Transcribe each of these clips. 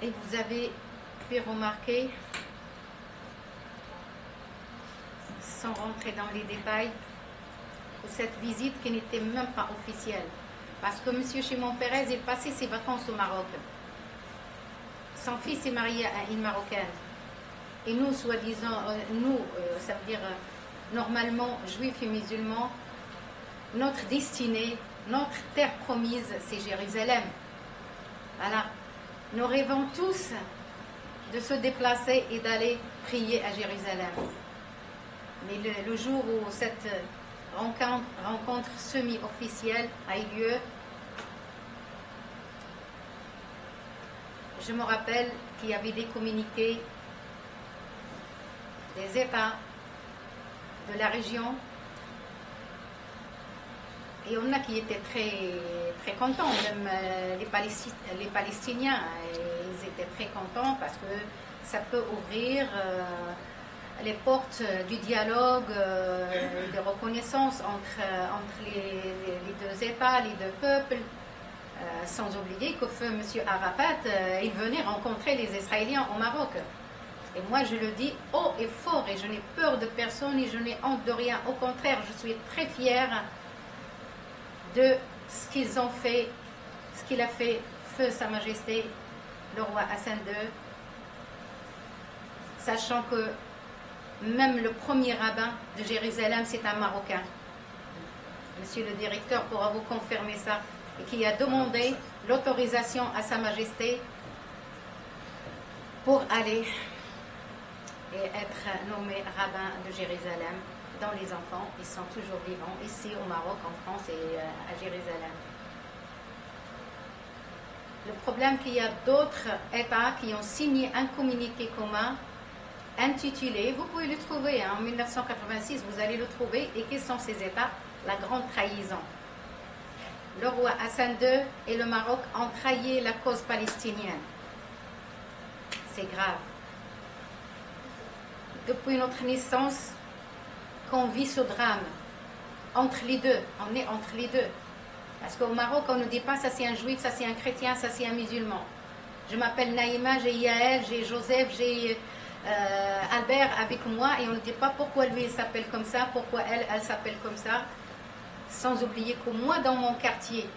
Et vous avez pu remarquer, sans rentrer dans les détails, que cette visite qui n'était même pas officielle. Parce que M. Shimon Peres, il passait ses vacances au Maroc. Son fils est marié à une Marocaine. Et nous, soi-disant, ça veut dire normalement juifs et musulmans, notre destinée, notre terre promise, c'est Jérusalem. Voilà. Nous rêvons tous de se déplacer et d'aller prier à Jérusalem. Mais le jour où cette rencontre semi-officielle a eu lieu, je me rappelle qu'il y avait des communiqués des États de la région et on a qui étaient très, très contents, même les Palestiniens, ils étaient très contents parce que ça peut ouvrir les portes du dialogue, de reconnaissance entre les deux États, les deux peuples, sans oublier que feu M. Arafat, il venait rencontrer les Israéliens au Maroc. Et moi je le dis haut et fort et je n'ai peur de personne et je n'ai honte de rien. Au contraire, je suis très fière de ce qu'ils ont fait, ce qu'il a fait feu Sa Majesté le roi Hassan II, sachant que même le premier rabbin de Jérusalem, c'est un Marocain. Monsieur le directeur pourra vous confirmer ça. Et qui a demandé l'autorisation à Sa Majesté pour aller et être nommé rabbin de Jérusalem, dont les enfants, ils sont toujours vivants ici au Maroc, en France et à Jérusalem. Le problème qu'il y a d'autres États qui ont signé un communiqué commun intitulé, vous pouvez le trouver, en 1986, vous allez le trouver, et quels sont ces États? La grande trahison. Le roi Hassan II et le Maroc ont trahi la cause palestinienne. C'est grave. Depuis notre naissance, qu'on vit ce drame, entre les deux, on est entre les deux. Parce qu'au Maroc, on ne dit pas ça c'est un juif, ça c'est un chrétien, ça c'est un musulman. Je m'appelle Naïma, j'ai Yael, j'ai Joseph, j'ai Albert avec moi, et on ne dit pas pourquoi lui il s'appelle comme ça, pourquoi elle s'appelle comme ça. Sans oublier que moi, dans mon quartier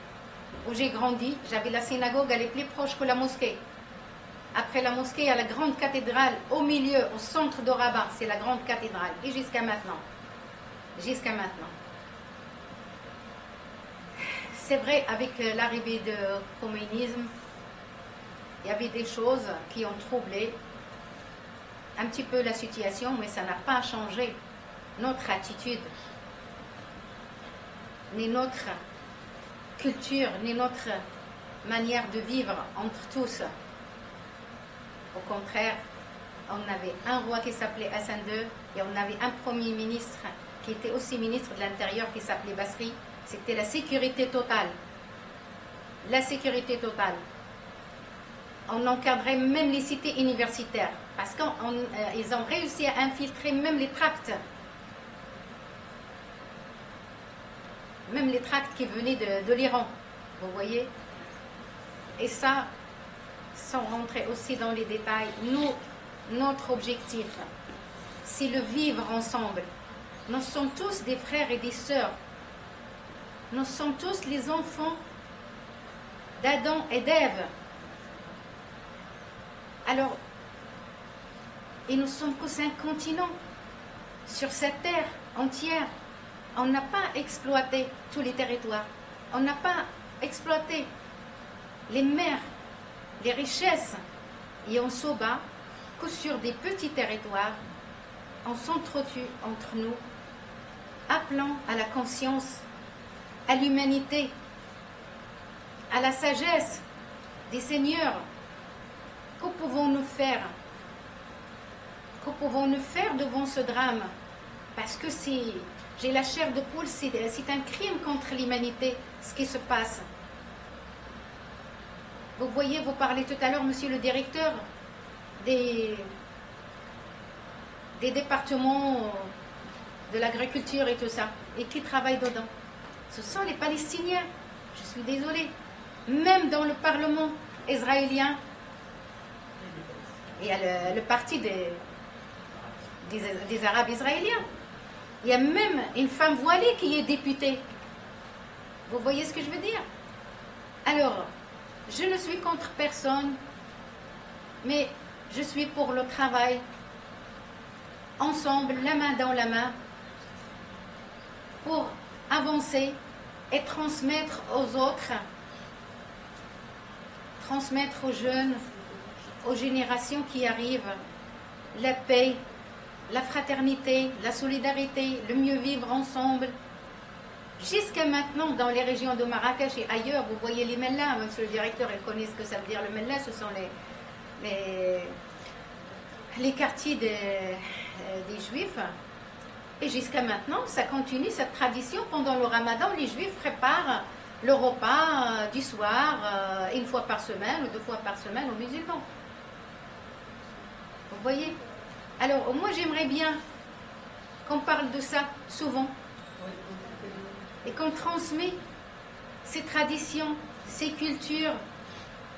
où j'ai grandi, j'avais la synagogue, elle est plus proche que la mosquée. Après la mosquée, il y a la grande cathédrale au milieu, au centre de Rabat, c'est la grande cathédrale. Et jusqu'à maintenant. Jusqu'à maintenant. C'est vrai, avec l'arrivée du communisme, il y avait des choses qui ont troublé un petit peu la situation, mais ça n'a pas changé notre attitude, ni notre culture, ni notre manière de vivre entre tous. Au contraire, on avait un roi qui s'appelait Hassan II et on avait un premier ministre qui était aussi ministre de l'Intérieur qui s'appelait Basri. C'était la sécurité totale. La sécurité totale. On encadrait même les cités universitaires parce qu'ils ont réussi à infiltrer même les tracts. Même les tracts qui venaient de l'Iran, vous voyez. Et ça, sans rentrer aussi dans les détails, notre objectif, c'est le vivre ensemble. Nous sommes tous des frères et des sœurs. Nous sommes tous les enfants d'Adam et d'Ève. Alors, et nous sommes que 5 continents sur cette terre entière. On n'a pas exploité tous les territoires. On n'a pas exploité les mers, les richesses. Et on se bat que sur des petits territoires. On s'entretue entre nous, appelant à la conscience, à l'humanité, à la sagesse des seigneurs. Que pouvons-nous faire? Que pouvons-nous faire devant ce drame? Parce que j'ai la chair de poule, c'est un crime contre l'humanité, ce qui se passe. Vous voyez, vous parlez tout à l'heure, monsieur le directeur, des départements de l'agriculture et tout ça. Et qui travaille dedans? Ce sont les Palestiniens. Je suis désolée. Même dans le Parlement israélien, Il y a le parti des Arabes israéliens. Il y a même une femme voilée qui est députée. Vous voyez ce que je veux dire? Alors, je ne suis contre personne, mais je suis pour le travail, ensemble, la main dans la main, pour avancer et transmettre aux autres, transmettre aux jeunes, aux générations qui arrivent, la paix, la fraternité, la solidarité, le mieux vivre ensemble. Jusqu'à maintenant, dans les régions de Marrakech et ailleurs, vous voyez les Mellas, monsieur le directeur, il connaît ce que ça veut dire le Mellah, ce sont les quartiers des Juifs. Et jusqu'à maintenant, ça continue, cette tradition. Pendant le Ramadan, les Juifs préparent le repas du soir, une fois par semaine ou 2 fois par semaine aux musulmans. Vous voyez? Alors, moi, j'aimerais bien qu'on parle de ça souvent et qu'on transmet ces traditions, ces cultures,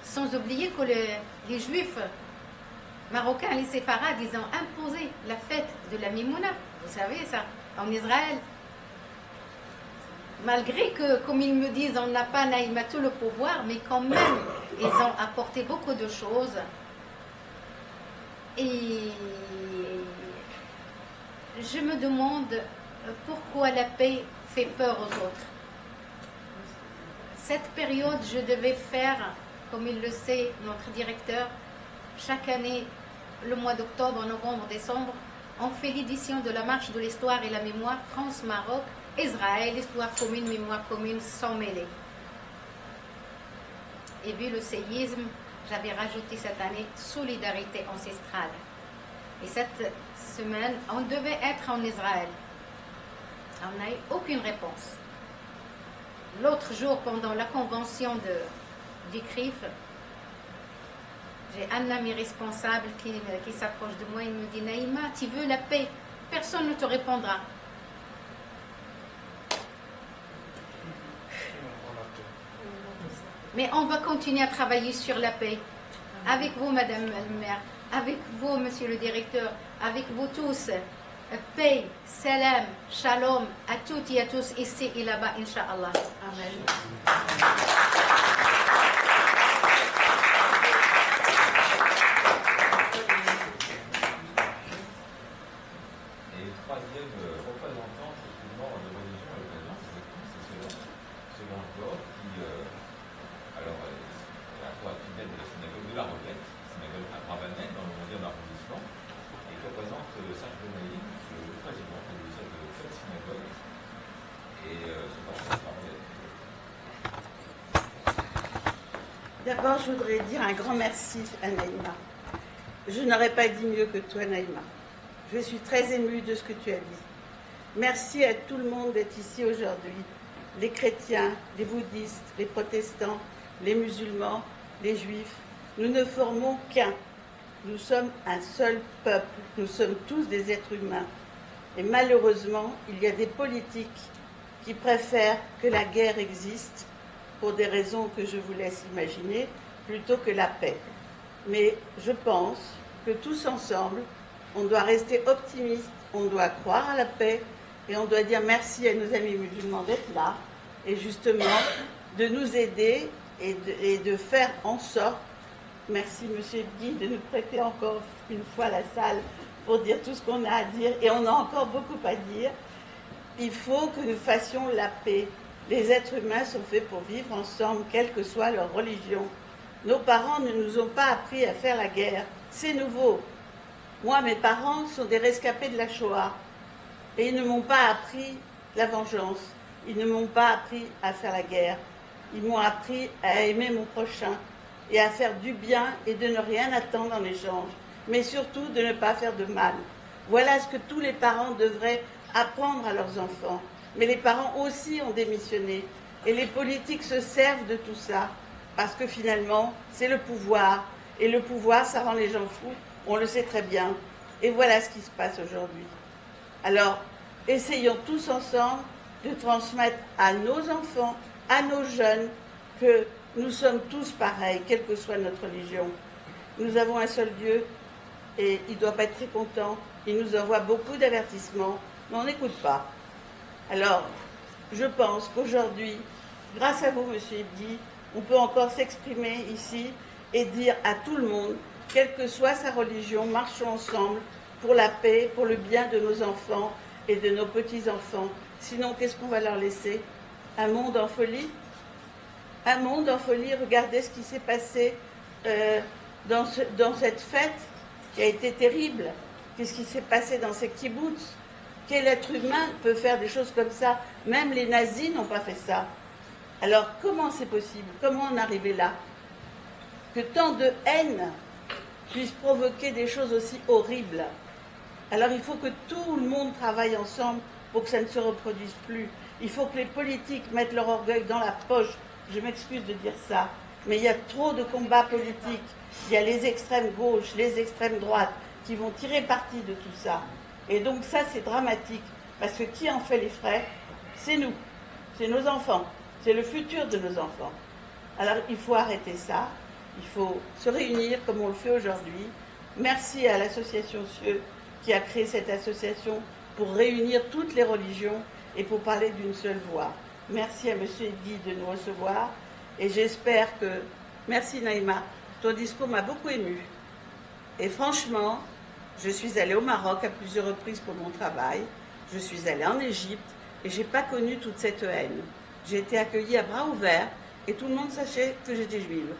sans oublier que les Juifs marocains, les séfarades, ils ont imposé la fête de la Mimouna. Vous savez ça, en Israël. Malgré que, comme ils me disent, on n'a pas Naïma tout le pouvoir, mais quand même, ils ont apporté beaucoup de choses. Et je me demande pourquoi la paix fait peur aux autres. Cette période, je devais faire, comme il le sait, notre directeur, chaque année, le mois d'octobre, novembre, décembre, on fait l'édition de la marche de l'histoire et la mémoire France-Maroc, Israël, histoire commune, mémoire commune, sans mêler. Et vu le séisme, j'avais rajouté cette année solidarité ancestrale. Et cette semaine, on devait être en Israël. On n'a eu aucune réponse. L'autre jour, pendant la convention du CRIF, j'ai un ami responsable qui s'approche de moi et me dit « Naïma, tu veux la paix? Personne ne te répondra. » Mais on va continuer à travailler sur la paix. Avec vous, Madame la maire, avec vous, Monsieur le directeur, avec vous tous. Paix, salam, shalom à toutes et à tous ici et là-bas, Inch'Allah. Amen. D'abord, je voudrais dire un grand merci à Naïma. Je n'aurais pas dit mieux que toi, Naïma. Je suis très émue de ce que tu as dit. Merci à tout le monde d'être ici aujourd'hui. Les chrétiens, les bouddhistes, les protestants, les musulmans, les juifs. Nous ne formons qu'un. Nous sommes un seul peuple. Nous sommes tous des êtres humains. Et malheureusement, il y a des politiques qui préfèrent que la guerre existe pour des raisons que je vous laisse imaginer, plutôt que la paix. Mais je pense que tous ensemble, on doit rester optimistes, on doit croire à la paix, et on doit dire merci à nos amis musulmans d'être là, et justement de nous aider et de faire en sorte, merci Monsieur Guy de nous prêter encore une fois la salle pour dire tout ce qu'on a à dire, et on a encore beaucoup à dire. Il faut que nous fassions la paix. Les êtres humains sont faits pour vivre ensemble, quelle que soit leur religion. Nos parents ne nous ont pas appris à faire la guerre. C'est nouveau. Moi, mes parents sont des rescapés de la Shoah. Et ils ne m'ont pas appris la vengeance. Ils ne m'ont pas appris à faire la guerre. Ils m'ont appris à aimer mon prochain et à faire du bien et de ne rien attendre en échange. Mais surtout de ne pas faire de mal. Voilà ce que tous les parents devraient apprendre à leurs enfants. Mais les parents aussi ont démissionné. Et les politiques se servent de tout ça. Parce que finalement, c'est le pouvoir. Et le pouvoir, ça rend les gens fous. On le sait très bien. Et voilà ce qui se passe aujourd'hui. Alors, essayons tous ensemble de transmettre à nos enfants, à nos jeunes, que nous sommes tous pareils, quelle que soit notre religion. Nous avons un seul Dieu, et il ne doit pas être très content. Il nous envoie beaucoup d'avertissements, mais on n'écoute pas. Alors, je pense qu'aujourd'hui, grâce à vous, Monsieur Ebdi, on peut encore s'exprimer ici et dire à tout le monde, quelle que soit sa religion, marchons ensemble pour la paix, pour le bien de nos enfants et de nos petits-enfants. Sinon, qu'est-ce qu'on va leur laisser? Un monde en folie? Un monde en folie. Regardez ce qui s'est passé dans cette fête qui a été terrible. Qu'est-ce qui s'est passé dans ces kibboutz? Quel être humain peut faire des choses comme ça? Même les nazis n'ont pas fait ça. Alors, comment c'est possible? Comment on est arrivé là? Que tant de haine puisse provoquer des choses aussi horribles. Alors, il faut que tout le monde travaille ensemble pour que ça ne se reproduise plus. Il faut que les politiques mettent leur orgueil dans la poche. Je m'excuse de dire ça, mais il y a trop de combats politiques. Il y a les extrêmes gauches, les extrêmes droites qui vont tirer parti de tout ça. Et donc ça, c'est dramatique, parce que qui en fait les frais? C'est nous, c'est nos enfants, c'est le futur de nos enfants. Alors il faut arrêter ça, il faut se réunir comme on le fait aujourd'hui. Merci à l'association CIEU qui a créé cette association pour réunir toutes les religions et pour parler d'une seule voix. Merci à M. Eddy de nous recevoir et j'espère que... Merci Naïma, ton discours m'a beaucoup émue. Et franchement, je suis allée au Maroc à plusieurs reprises pour mon travail, je suis allée en Égypte et je n'ai pas connu toute cette haine. J'ai été accueillie à bras ouverts et tout le monde sachait que j'étais juive.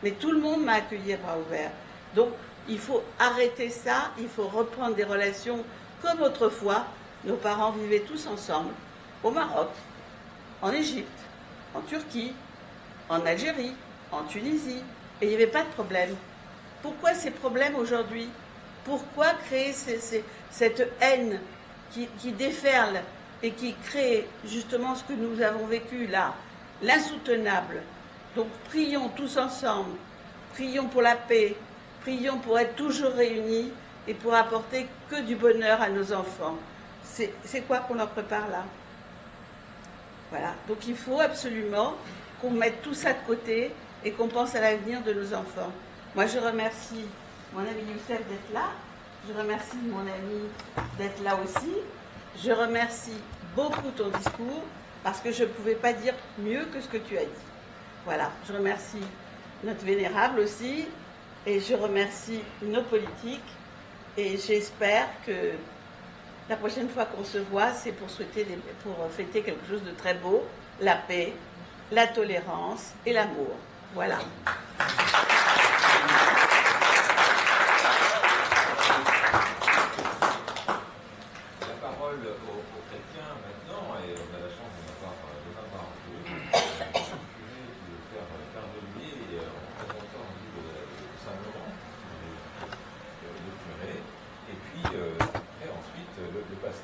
Mais tout le monde m'a accueillie à bras ouverts. Donc, il faut arrêter ça, il faut reprendre des relations comme autrefois. Nos parents vivaient tous ensemble, au Maroc, en Égypte, en Turquie, en Algérie, en Tunisie. Et il n'y avait pas de problème. Pourquoi ces problèmes aujourd'hui? Pourquoi créer cette haine qui déferle et qui crée justement ce que nous avons vécu là, l'insoutenable? Donc prions tous ensemble, prions pour la paix, prions pour être toujours réunis et pour apporter que du bonheur à nos enfants. C'est quoi qu'on leur prépare là? Voilà, donc il faut absolument qu'on mette tout ça de côté et qu'on pense à l'avenir de nos enfants. Moi je remercie mon ami Youssef d'être là, je remercie mon ami d'être là aussi, je remercie beaucoup ton discours parce que je ne pouvais pas dire mieux que ce que tu as dit. Voilà, je remercie notre vénérable aussi et je remercie nos politiques et j'espère que la prochaine fois qu'on se voit, c'est pour fêter quelque chose de très beau, la paix, la tolérance et l'amour. Voilà.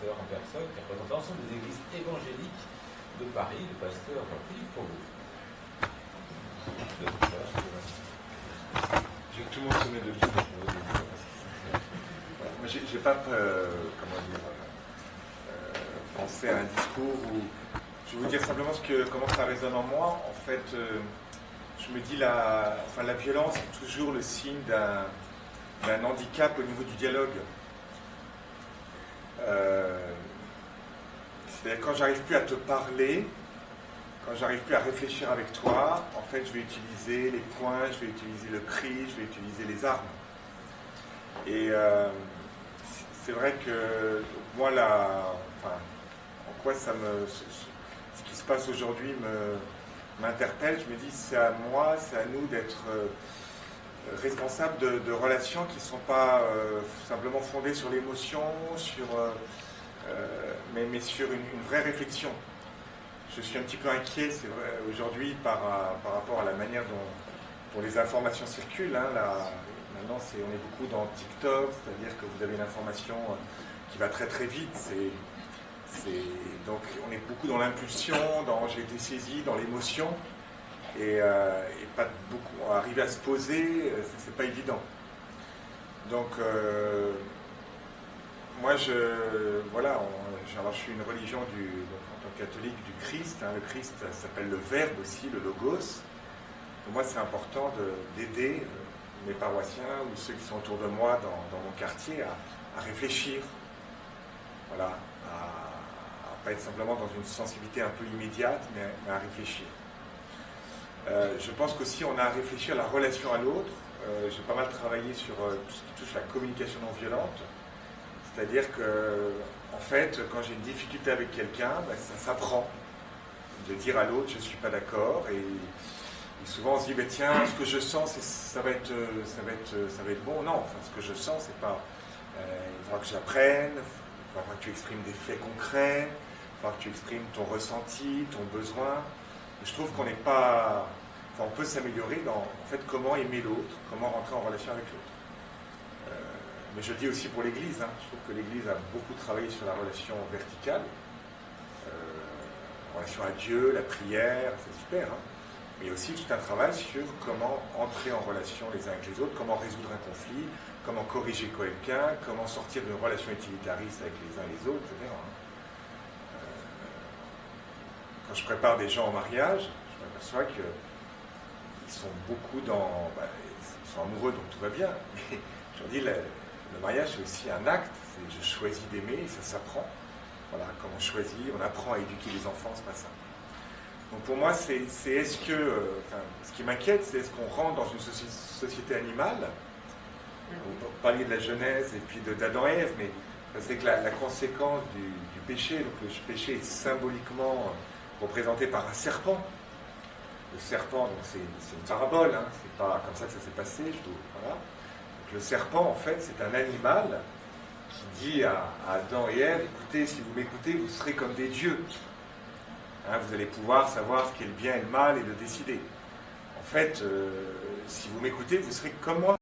En personne qui représente l'ensemble des églises évangéliques de Paris, le pasteur Philippe Fauveau. J'ai que tout le monde se met debout. Moi, j'ai pas pensé à un discours où je vais vous dire simplement comment ça résonne en moi. En fait, je me dis la violence est toujours le signe d'un handicap au niveau du dialogue. C'est-à-dire quand j'arrive plus à te parler, quand j'arrive plus à réfléchir avec toi, en fait je vais utiliser les poings, je vais utiliser le cri, je vais utiliser les armes. Et c'est vrai que moi en quoi ce qui se passe aujourd'hui m'interpelle. Je me dis c'est à moi, c'est à nous d'être responsables de relations qui ne sont pas simplement fondées sur l'émotion, mais sur une vraie réflexion. Je suis un petit peu inquiet, c'est vrai, aujourd'hui par rapport à la manière dont les informations circulent. Maintenant, on est beaucoup dans TikTok, c'est-à-dire que vous avez une information qui va très très vite. Donc on est beaucoup dans l'impulsion, dans j'ai été saisi, dans l'émotion. Et pas beaucoup arriver à se poser, c'est pas évident. Donc moi je suis une religion en tant que catholique du Christ. Le Christ, ça s'appelle le Verbe aussi, le Logos. Pour moi c'est important d'aider mes paroissiens ou ceux qui sont autour de moi dans mon quartier à réfléchir, voilà, à pas être simplement dans une sensibilité un peu immédiate, mais à réfléchir. Je pense qu'aussi on a à réfléchir à la relation à l'autre. J'ai pas mal travaillé sur tout ce qui touche la communication non violente, c'est-à-dire que, en fait, quand j'ai une difficulté avec quelqu'un, ben, ça s'apprend de dire à l'autre je ne suis pas d'accord, et souvent on se dit ben, tiens, ce que je sens ça va être bon. Non, enfin, ce que je sens c'est pas, il faudra que j'apprenne, il faudra que tu exprimes des faits concrets, il faudra que tu exprimes ton ressenti, ton besoin. Je trouve qu'on n'est pas, enfin, on peut s'améliorer dans en fait comment aimer l'autre, comment rentrer en relation avec l'autre. Mais je le dis aussi pour l'Église, hein. Je trouve que l'Église a beaucoup travaillé sur la relation verticale, relation à Dieu, la prière, c'est super, hein. Mais il y a aussi tout un travail sur comment entrer en relation les uns avec les autres, comment résoudre un conflit, comment corriger quelqu'un, comment sortir d'une relation utilitariste avec les uns et les autres, etc. Quand je prépare des gens au mariage, je m'aperçois qu'ils sont beaucoup dans... ils sont amoureux, donc tout va bien. Mais je leur dis, le mariage, c'est aussi un acte. Je choisis d'aimer et ça s'apprend. Voilà, comme on choisit, on apprend à éduquer les enfants, c'est pas ça. Donc pour moi, c'est est-ce que... ce qui m'inquiète, c'est est-ce qu'on rentre dans une société animale. On parlait de la Genèse et puis d'Adam et Ève, mais c'est que la conséquence du péché, donc le péché est symboliquement représenté par un serpent. Le serpent, donc c'est une parabole, hein, c'est pas comme ça que ça s'est passé. Voilà. Donc le serpent, en fait, c'est un animal qui dit à Adam et Ève, écoutez, si vous m'écoutez, vous serez comme des dieux. Hein, vous allez pouvoir savoir ce qui est le bien et le mal et le décider. En fait, si vous m'écoutez, vous serez comme moi.